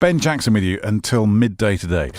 Ben Jackson with you until midday today.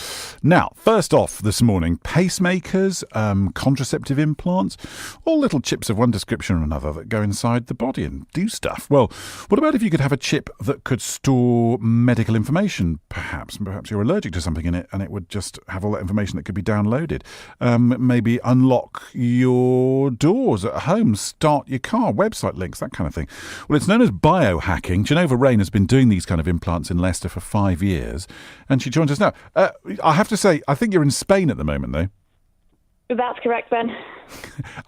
Now, first off this morning, pacemakers, contraceptive implants, all little chips of one description or another that go inside the body and do stuff. Well, what about if you could have a chip that could store medical information, perhaps? Perhaps you're allergic to something in it and it would just have all that information that could be downloaded. Maybe unlock your doors at home, start your car, website links, that kind of thing. Well, it's known as biohacking. Jenova Rain has been doing these kind of implants in Leicester for 5 years, and she joins us now. I have to say, I think you're in Spain at the moment, though. That's correct, Ben.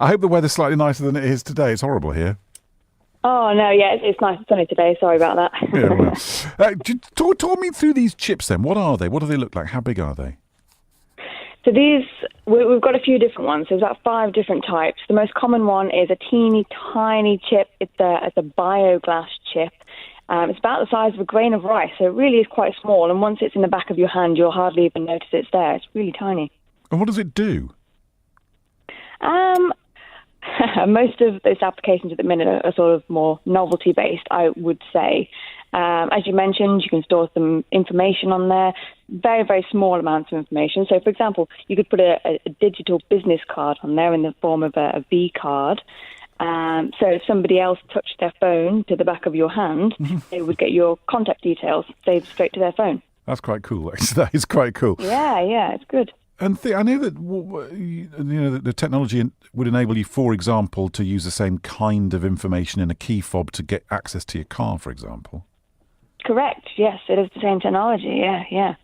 I hope the weather's slightly nicer than it is today. It's horrible here. Oh, no, yeah, it's nice and sunny today. Sorry about that. Yeah, well. Talk me through these chips, then. What are they? What do they look like? How big are they? So these, we've got a few different ones. There's about 5 different types. The most common one is a teeny tiny chip. It's a bioglass chip. It's about the size of a grain of rice, so it really is quite small. And once it's in the back of your hand, you'll hardly even notice it's there. It's really tiny. And what does it do? Most of those applications at the minute are sort of more novelty-based, I would say. As you mentioned, you can store some information on there, very, very small amounts of information. So, for example, you could put a digital business card on there in the form of a V card. So if somebody else touched their phone to the back of your hand, they would get your contact details saved straight to their phone. That's quite cool, actually. That is quite cool. Yeah, it's good. And I know that the technology would enable you, for example, to use the same kind of information in a key fob to get access to your car, for example. Correct. Yes, it is the same technology. Yeah.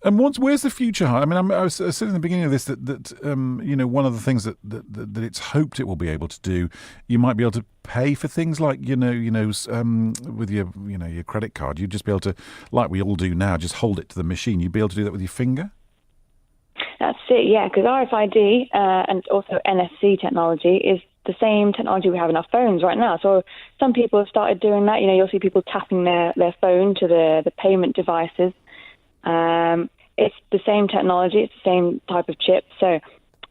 And where's the future? I mean, I was saying in the beginning of this that one of the things that it's hoped it will be able to do, you might be able to pay for things like with your credit card. You'd just be able to, like we all do now, just hold it to the machine. You'd be able to do that with your finger. That's it. Yeah, because RFID and also NFC technology is the same technology we have in our phones right now. So some people have started doing that. You'll see people tapping their phone to the payment devices. It's the same technology, it's the same type of chip. So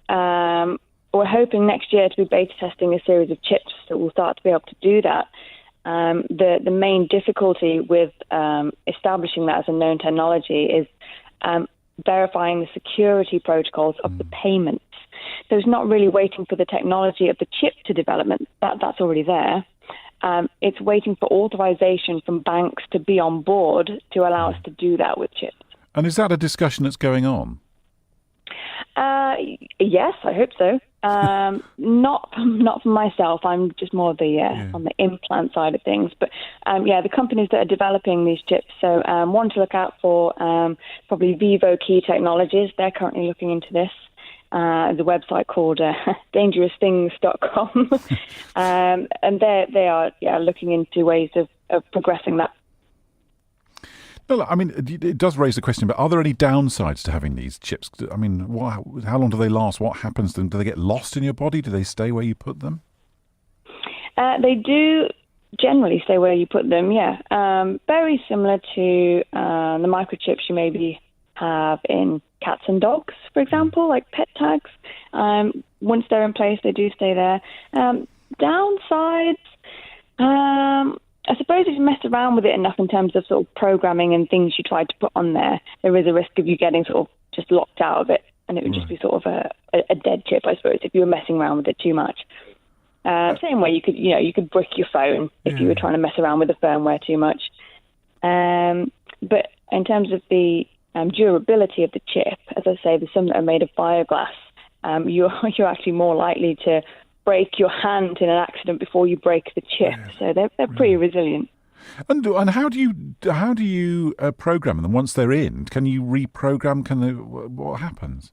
we're hoping next year to be beta testing a series of chips that will start to be able to do that. The main difficulty with establishing that as a known technology is verifying the security protocols of the payments. So it's not really waiting for the technology of the chip to development. That's already there. It's waiting for authorization from banks to be on board to allow us to do that with chips. And is that a discussion that's going on? Yes, I hope so. Not for myself. I'm just more on the implant side of things. But the companies that are developing these chips. So one to look out for probably Vivo Key Technologies. They're currently looking into this. The website called dangerousthings.com. And they are looking into ways of progressing that. No, I mean, it does raise the question, but are there any downsides to having these chips? I mean, how long do they last? What happens to them? Do they get lost in your body? Do they stay where you put them? They do generally stay where you put them, yeah. Very similar to the microchips you maybe have in cats and dogs, for example, like pet tags. Once they're in place, they do stay there. Downsides... I suppose if you mess around with it enough in terms of sort of programming and things you tried to put on there, there is a risk of you getting sort of just locked out of it, and it would just be sort of a dead chip, I suppose, if you were messing around with it too much. Same way you could brick your phone if you were trying to mess around with the firmware too much. But in terms of the durability of the chip, as I say, there's some that are made of bioglass. You're actually more likely to break your hand in an accident before you break the chip, so they're pretty resilient. And how do you program them once they're in? Can you reprogram? What happens?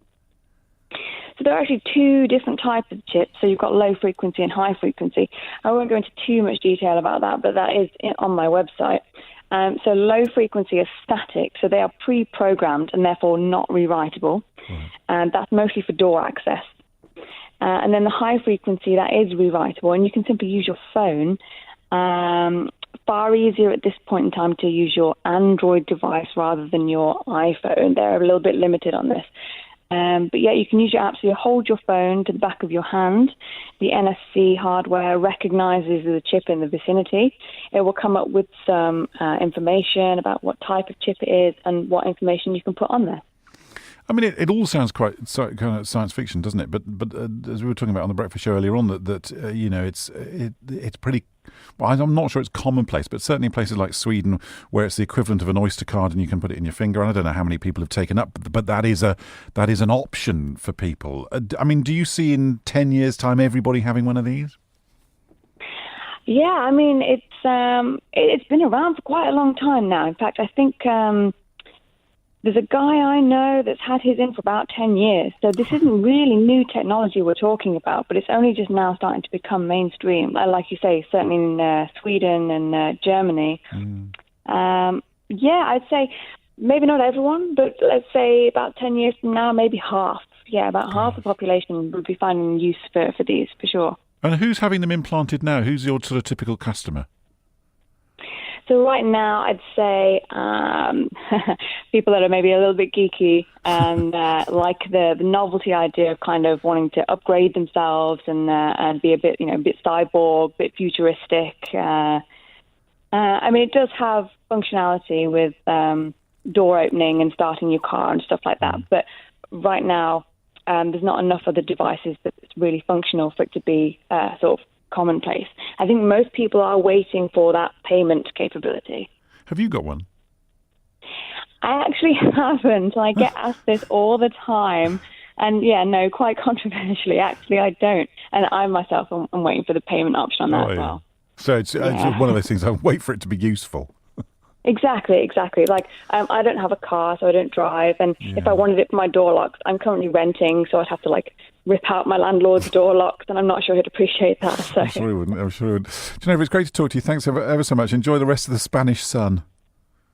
So there are actually 2 different types of chips. So you've got low frequency and high frequency. I won't go into too much detail about that, but that is on my website. So low frequency is static, so they are pre-programmed and therefore not rewritable. And that's mostly for door access. And then the high frequency, that is rewritable, and you can simply use your phone. Far easier at this point in time to use your Android device rather than your iPhone. They're a little bit limited on this. But yeah, you can use your app. So you hold your phone to the back of your hand. The NFC hardware recognizes the chip in the vicinity. It will come up with some information about what type of chip it is and what information you can put on there. I mean, it all sounds quite kind of science fiction, doesn't it? But as we were talking about on the breakfast show earlier on, that it's pretty. Well, I'm not sure it's commonplace, but certainly in places like Sweden, where it's the equivalent of an Oyster card, and you can put it in your finger. And I don't know how many people have taken up, but that is an option for people. I mean, do you see in 10 years' time everybody having one of these? Yeah, I mean, it's been around for quite a long time now. In fact, I think there's a guy I know that's had his in for about 10 years. So this isn't really new technology we're talking about, but it's only just now starting to become mainstream. Like you say, certainly in Sweden and Germany. Yeah, I'd say maybe not everyone, but let's say about 10 years from now, maybe half. Yeah, about half the population would be finding use for these, for sure. And who's having them implanted now? Who's your sort of typical customer? So right now, I'd say people that are maybe a little bit geeky and like the novelty idea of kind of wanting to upgrade themselves and be a bit cyborg, a bit futuristic. I mean, it does have functionality with door opening and starting your car and stuff like that. But right now, there's not enough of the devices that's really functional for it to be sort of commonplace. I think most people are waiting for that payment capability. Have you got one? I actually haven't. I get asked this all the time. And yeah, no, quite controversially, actually, I don't. And I myself am waiting for the payment option on that as well. So it's one of those things, I wait for it to be useful. Exactly. Like, I don't have a car, so I don't drive. And if I wanted it for my door locks, I'm currently renting, so I'd have to, rip out my landlord's door locks, and I'm not sure he'd appreciate that. So. I'm sure he wouldn't. Jenova, it's great to talk to you. Thanks ever so much. Enjoy the rest of the Spanish sun.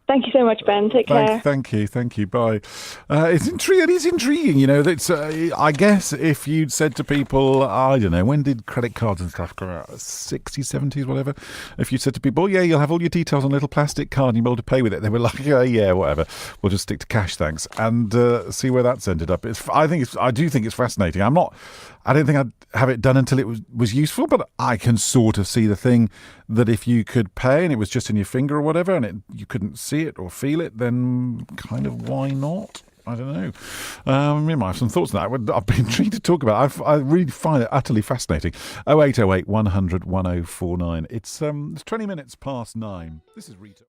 Thank you so much, Ben. Take care. Thank you. Bye. It's intriguing. That's. I guess if you'd said to people, I don't know, when did credit cards and stuff come out? 60s, 70s, whatever. If you said to people, yeah, you'll have all your details on a little plastic card and you'll be able to pay with it, they were like, yeah, whatever. We'll just stick to cash, thanks, and see where that's ended up. I do think it's fascinating. I don't think I'd have it done until it was useful, but I can sort of see the thing that if you could pay and it was just in your finger or whatever and you couldn't see it or feel it, then kind of why not? I don't know. I might have some thoughts on that. I've been intrigued to talk about it. I really find it utterly fascinating. 0808 100 1049. It's 20 minutes past 9. This is Rita.